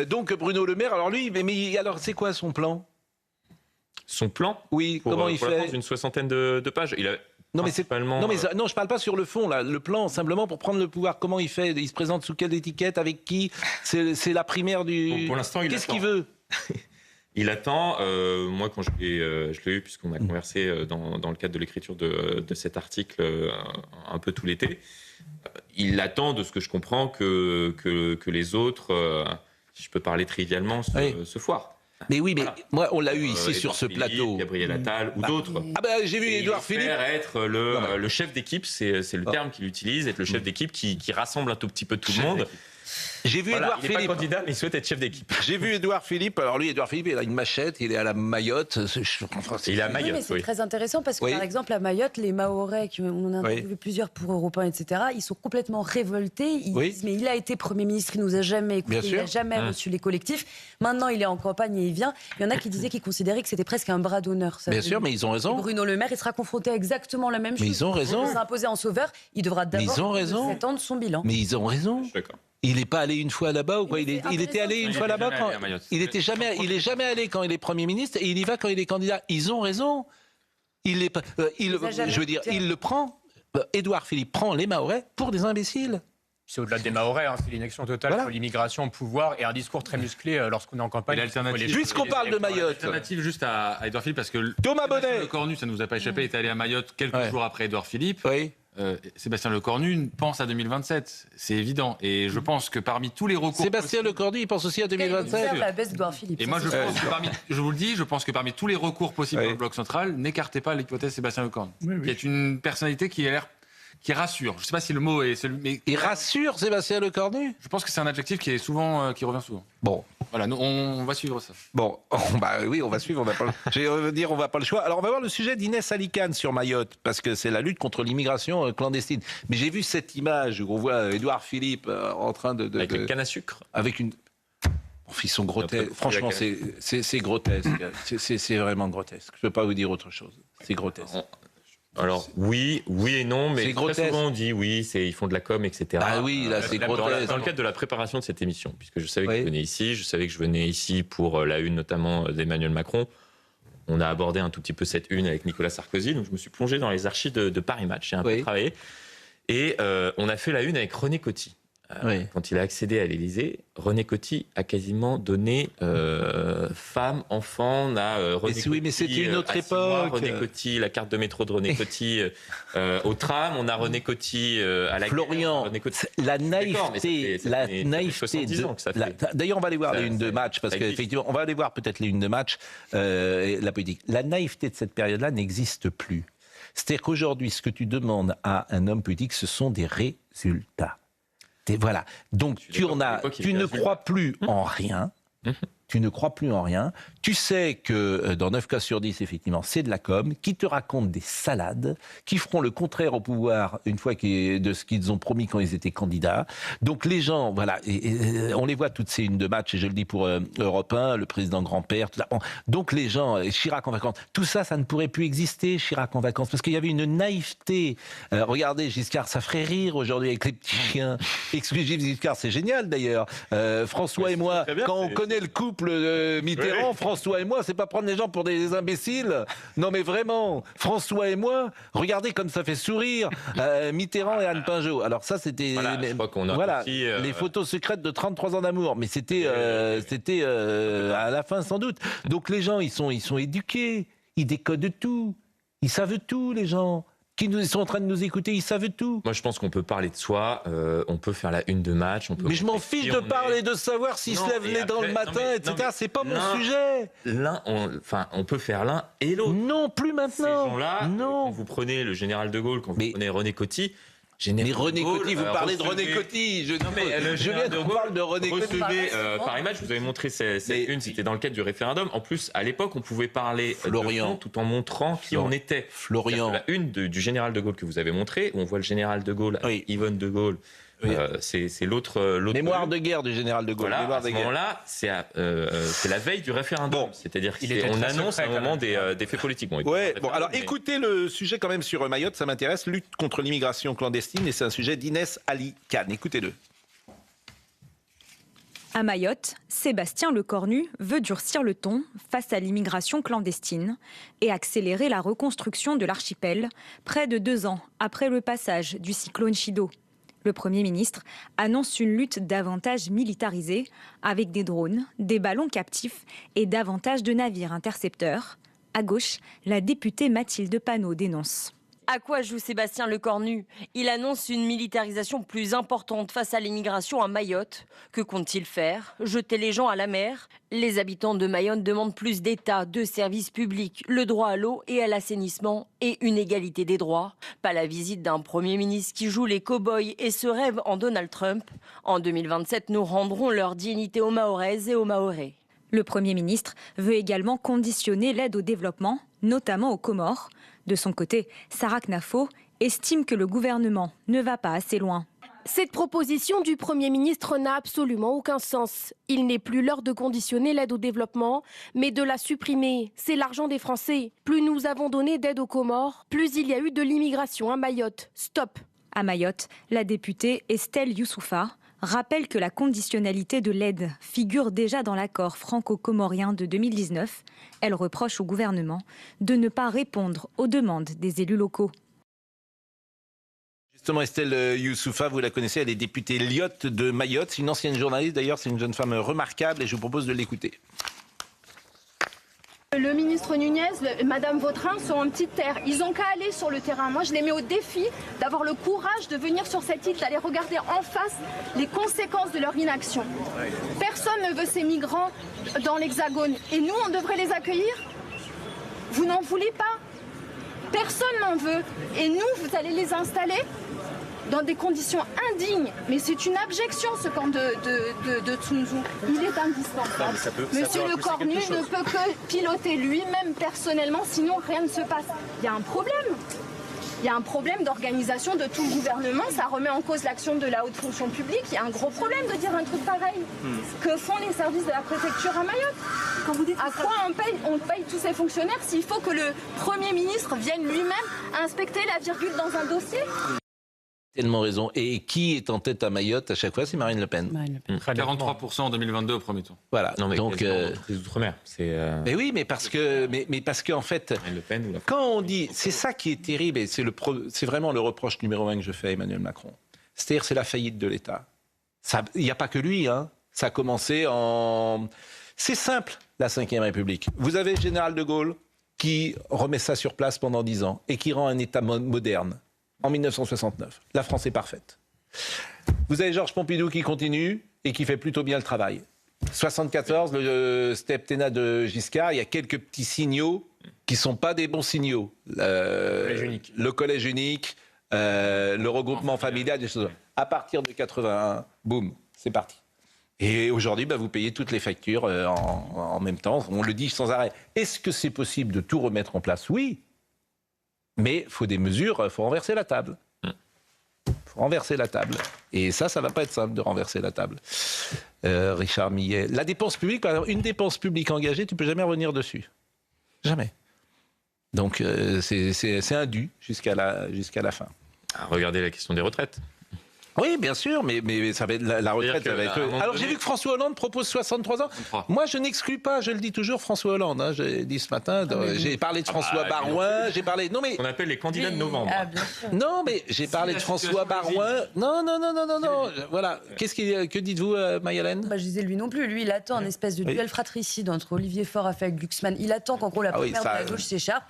Donc Bruno Le Maire, alors lui, mais alors c'est quoi son plan? Son plan? Oui, comment il fait? Une 60aine de pages. Il a non, mais principalement... non, je parle pas sur le fond, là. Le plan, simplement pour prendre le pouvoir. Comment il fait? Il se présente sous quelle étiquette? Avec qui? C'est la primaire du... Bon, pour l'instant, qu'est-ce qu'il veut? Il attend. Moi, quand je l'ai eu, puisqu'on a conversé dans le cadre de l'écriture de cet article un peu tout l'été, il attend, de ce que je comprends, que les autres, si je peux parler trivialement, se foirent. Mais oui, mais voilà. Moi, on l'a eu ici sur ce plateau. Gabriel Attal ou d'autres. Ah ben, j'ai vu Édouard Philippe. Être le chef d'équipe, c'est le terme qu'il utilise, être le chef d'équipe qui rassemble un tout petit peu tout le monde. J'ai vu Édouard Philippe. Il n'est pas candidat, mais il souhaite être chef d'équipe. J'ai vu Édouard Philippe. Alors lui, Édouard Philippe, il a une machette, il est à la Mayotte. Il est à Mayotte, mais c'est très intéressant parce que, par exemple, à Mayotte, les Mahorais, on en a interviewé plusieurs pour Europe 1, etc., ils sont complètement révoltés. Ils disent, mais il a été Premier ministre, il nous a jamais écouté, il n'a jamais reçu les collectifs. Maintenant, il est en campagne et il vient. Il y en a qui disaient qu'ils considéraient que c'était presque un bras d'honneur. Bien sûr, mais ils ont raison. Bruno Le Maire, il sera confronté à exactement la même chose. Mais ils ont raison. Il s'imposer en sauveur, il devra d'abord s'étendre son bilan. Mais ils ont raison. D'accord. Il n'est pas allé une fois là-bas ou quoi? Il était allé une fois là-bas quand il est jamais allé quand il est Premier ministre et il y va quand il est candidat. Ils ont raison. Il le prend. Édouard Philippe prend les Mahorais pour des imbéciles. C'est au-delà des Mahorais, c'est l'injection totale pour l'immigration au pouvoir et un discours très musclé lorsqu'on est en campagne. Puisqu'on parle de Mayotte. Alternative juste à Édouard Philippe, parce que Thomas Bonnet. Le Cornu, ça ne nous a pas échappé, est allé à Mayotte quelques jours après Édouard Philippe. Oui. Sébastien Lecornu pense à et c'est évident. Et je pense que parmi tous les recours... Sébastien Lecornu, il pense aussi à 2027. La baisse d'Édouard Philippe. Et moi, je pense que je vous le dis, je pense que parmi tous les recours possibles dans le bloc central, n'écartez pas l'hypothèse Sébastien Lecornu, qui est une personnalité qui rassure. Je ne sais pas si le mot est celui, mais il rassure Sébastien Lecornu. Je pense que c'est un adjectif qui revient souvent. Bon, voilà, on va suivre ça. Bon, oui, on va suivre. On va pas le choix. Alors, on va voir le sujet d'Inès Alicane sur Mayotte, parce que c'est la lutte contre l'immigration clandestine. Mais j'ai vu cette image où on voit Édouard Philippe en train avec une canne à sucre. Avec une. Ils sont grotesques. Franchement, c'est grotesque. C'est vraiment grotesque. Je peux pas vous dire autre chose. C'est grotesque. Alors oui et non, mais très souvent on dit ils font de la com, etc. Ah oui, là c'est grotesque. Dans le cadre de la préparation de cette émission, puisque je savais que je venais ici, pour la une notamment d'Emmanuel Macron, on a abordé un tout petit peu cette une avec Nicolas Sarkozy, donc je me suis plongé dans les archives de Paris Match, j'ai un peu travaillé, et on a fait la une avec René Coty. Quand il a accédé à l'Élysée, René Coty a quasiment donné femmes, enfants, René Coty, mais c'était une autre époque. René Coty, la carte de métro de René Coty au tram, on a René Coty à la Florian, la naïveté, d'ailleurs on va aller voir les unes de match, parce qu'effectivement on va aller voir peut-être les unes de match, la politique. La naïveté de cette période-là n'existe plus. C'est-à-dire qu'aujourd'hui, ce que tu demandes à un homme politique, ce sont des résultats. Voilà. Donc tu ne crois plus en rien. Tu ne crois plus en rien. Tu sais que dans 9 cas sur 10, effectivement, c'est de la com, qui te raconte des salades, qui feront le contraire au pouvoir une fois de ce qu'ils ont promis quand ils étaient candidats. Donc les gens, voilà, et on les voit toutes ces unes de match, et je le dis pour Europe 1, le président grand-père, tout ça. Bon, donc les gens, Chirac en vacances, tout ça, ça ne pourrait plus exister, Chirac en vacances, parce qu'il y avait une naïveté. Regardez, Giscard, ça ferait rire aujourd'hui avec les petits chiens. Exclusif Giscard, c'est génial d'ailleurs. François et moi, quand on connaît le couple Mitterrand, François et moi, c'est pas prendre les gens pour des imbéciles. Non mais vraiment, François et moi, regardez comme ça fait sourire Mitterrand et Anne Pinjot. Alors ça c'était les photos secrètes de 33 ans d'amour, mais c'était à la fin sans doute. Donc les gens ils sont éduqués, ils décodent tout, ils savent tout, les gens qui sont en train de nous écouter, ils savent tout. Moi, je pense qu'on peut parler de soi, on peut faire la une de match. Mais je m'en fiche de parler, de savoir s'ils se lèvent dans le matin, etc. C'est pas mon sujet. On peut faire l'un et l'autre. Non, plus maintenant. Ces gens-là, quand vous prenez le général de Gaulle, quand vous prenez René Coty... Mais René Coty, vous parlez de René Coty. Je viens qu'on parle de René Coty. Paris Match, vous avez montré cette une, c'était dans le cadre du référendum. En plus, à l'époque, on pouvait parler de fond tout en montrant qui on était. Florian. La une du général de Gaulle que vous avez montré, où on voit le général de Gaulle, Yvonne de Gaulle. C'est l'autre mémoire de guerre du général de Gaulle. Voilà, à ce moment-là, c'est la veille du référendum. C'est-à-dire qu'on annonce à un moment des faits politiques. Alors écoutez le sujet quand même sur Mayotte, ça m'intéresse. Lutte contre l'immigration clandestine, et c'est un sujet d'Inès Alicane. Écoutez-le. À Mayotte, Sébastien Lecornu veut durcir le ton face à l'immigration clandestine et accélérer la reconstruction de l'archipel près de 2 ans après le passage du cyclone Chido. Le Premier ministre annonce une lutte davantage militarisée avec des drones, des ballons captifs et davantage de navires intercepteurs. À gauche, la députée Mathilde Panot dénonce. À quoi joue Sébastien Lecornu? Il annonce une militarisation plus importante face à l'immigration à Mayotte. Que compte-t-il faire? Jeter les gens à la mer? Les habitants de Mayotte demandent plus d'État, de services publics, le droit à l'eau et à l'assainissement et une égalité des droits. Pas la visite d'un Premier ministre qui joue les cow-boys et se rêve en Donald Trump. En 2027, nous rendrons leur dignité aux Mahoraises et aux Mahorais. Le Premier ministre veut également conditionner l'aide au développement, notamment aux Comores. De son côté, Sarah Knafo estime que le gouvernement ne va pas assez loin. Cette proposition du Premier ministre n'a absolument aucun sens. Il n'est plus l'heure de conditionner l'aide au développement, mais de la supprimer. C'est l'argent des Français. Plus nous avons donné d'aide aux Comores, plus il y a eu de l'immigration à Mayotte. Stop. À Mayotte, la députée Estelle Youssoufa rappelle que la conditionnalité de l'aide figure déjà dans l'accord franco-comorien de 2019. Elle reproche au gouvernement de ne pas répondre aux demandes des élus locaux. Justement, Estelle Youssoufa, vous la connaissez, elle est députée Lyotte de Mayotte. C'est une ancienne journaliste, d'ailleurs, c'est une jeune femme remarquable et je vous propose de l'écouter. Le ministre Nunez, Madame Vautrin sont en petite terre. Ils n'ont qu'à aller sur le terrain. Moi, je les mets au défi d'avoir le courage de venir sur cette île, d'aller regarder en face les conséquences de leur inaction. Personne ne veut ces migrants dans l'Hexagone. Et nous, on devrait les accueillir? Vous n'en voulez pas? Personne n'en veut. Et nous, vous allez les installer dans des conditions indignes. Mais c'est une abjection, ce camp de Tsunzu. Il est indispensable. Monsieur Lecornu ne peut que piloter lui-même personnellement, sinon rien ne se passe. Il y a un problème. Il y a un problème d'organisation de tout le gouvernement. Ça remet en cause l'action de la haute fonction publique. Il y a un gros problème de dire un truc pareil. Que font les services de la préfecture à Mayotte? Quand vous dites à quoi on paye tous ces fonctionnaires s'il faut que le Premier ministre vienne lui-même inspecter la virgule dans un dossier? Tellement raison. Et qui est en tête à Mayotte à chaque fois? C'est Marine Le Pen. 43% en 2022 au premier tour. Voilà. Non, mais donc les Outre-mer. Mais oui, mais parce que en fait, Le Pen ou la quand on dit, c'est ça qui est terrible et c'est vraiment le reproche numéro 1 que je fais à Emmanuel Macron. C'est-à-dire, c'est la faillite de l'État. Il n'y a pas que lui, hein. Ça a commencé en... C'est simple, la Ve République. Vous avez le général de Gaulle qui remet ça sur place pendant 10 ans et qui rend un État moderne. En 1969, la France est parfaite. Vous avez Georges Pompidou qui continue et qui fait plutôt bien le travail. 74, le septennat de Giscard, il y a quelques petits signaux qui ne sont pas des bons signaux. Le collège unique, le regroupement familial, des choses. À partir de 81, boum, c'est parti. Et aujourd'hui, vous payez toutes les factures en même temps. On le dit sans arrêt. Est-ce que c'est possible de tout remettre en place? Oui. Mais il faut des mesures, il faut renverser la table. Faut renverser la table. Et ça va pas être simple de renverser la table. Richard Millet. La dépense publique, par exemple, une dépense publique engagée, tu peux jamais revenir dessus. Jamais. Donc c'est un dû jusqu'à la fin. Regardez la question des retraites. Oui, bien sûr, mais ça va être la retraite. Ça va être... Alors j'ai vu que François Hollande propose 63 ans. 63. Moi, je n'exclus pas, je le dis toujours, François Hollande. Hein, j'ai dit ce matin, j'ai parlé de François Barouin, j'ai parlé... Non, mais... On appelle les candidats de novembre. Non, mais j'ai parlé de François Barouin. Non. Voilà. Que dites-vous, Maïlène? Je disais lui non plus. Lui, il attend un espèce de duel fratricide entre Olivier Faure et Glucksmann. Il attend qu'en gros la première de la gauche s'écharpe.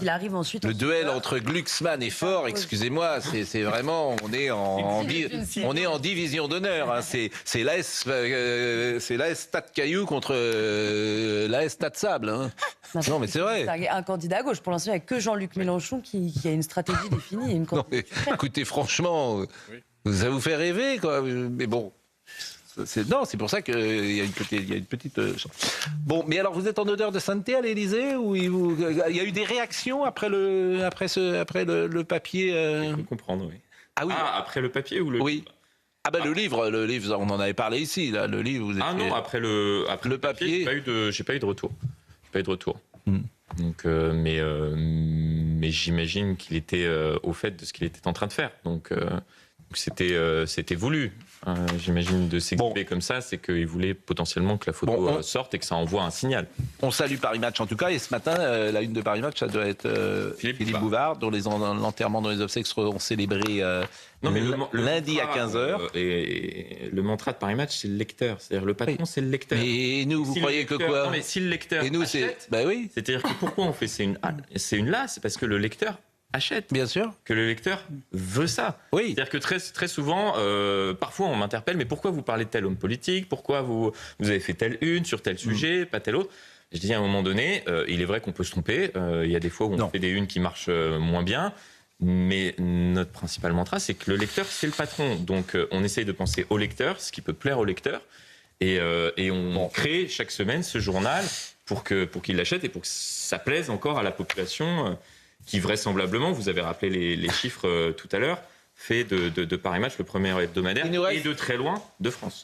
Il arrive ensuite. Le duel entre Glucksmann et Faure, excusez-moi, c'est vraiment... On est en division d'honneur. Hein. C'est l'AS Stade Caillou contre l'AS Stade Sable. Hein. Non, mais c'est vrai. Un candidat à gauche. Pour l'instant, il n'y a que Jean-Luc Mélenchon qui a une stratégie définie. Et une écoutez, franchement, ça vous fait rêver, quoi. Mais bon. C'est pour ça qu'il y a une petite... Bon, mais alors vous êtes en odeur de sainteté à l'Élysée ou il y a eu des réactions après le papier Je peux comprendre, oui. Ah oui. Après le papier ou le... Oui. Le livre, on en avait parlé ici, là. Le livre, vous étiez... non, après le papier, j'ai pas eu de retour. Donc, mais j'imagine qu'il était au fait de ce qu'il était en train de faire. Donc c'était voulu. j'imagine, de s'exhiber comme ça, c'est qu'il voulait potentiellement que la photo sorte et que ça envoie un signal. On salue Paris Match en tout cas, et ce matin, la une de Paris Match, ça doit être Philippe Bouvard, dont l'enterrement dans les obsèques seront célébrés lundi à 15h. Et le mantra de Paris Match, c'est le lecteur. C'est-à-dire le patron, c'est le lecteur. Et nous, vous croyez que quoi? Non, mais si le lecteur achète, c'est-à-dire que pourquoi on fait c'est une là, c'est parce que le lecteur achète. Bien sûr. Que le lecteur veut ça. Oui. C'est-à-dire que très souvent, parfois on m'interpelle, mais pourquoi vous parlez de tel homme politique? Pourquoi vous avez fait telle une sur tel sujet, pas tel autre? Je dis à un moment donné, il est vrai qu'on peut se tromper. Il y a des fois où on fait des unes qui marchent moins bien. Mais notre principal mantra, c'est que le lecteur, c'est le patron. Donc on essaye de penser au lecteur, ce qui peut plaire au lecteur. Et on crée chaque semaine ce journal pour qu'il l'achète et pour que ça plaise encore à la population qui vraisemblablement, vous avez rappelé les chiffres tout à l'heure, fait de Paris Match le premier hebdomadaire et de très loin de France.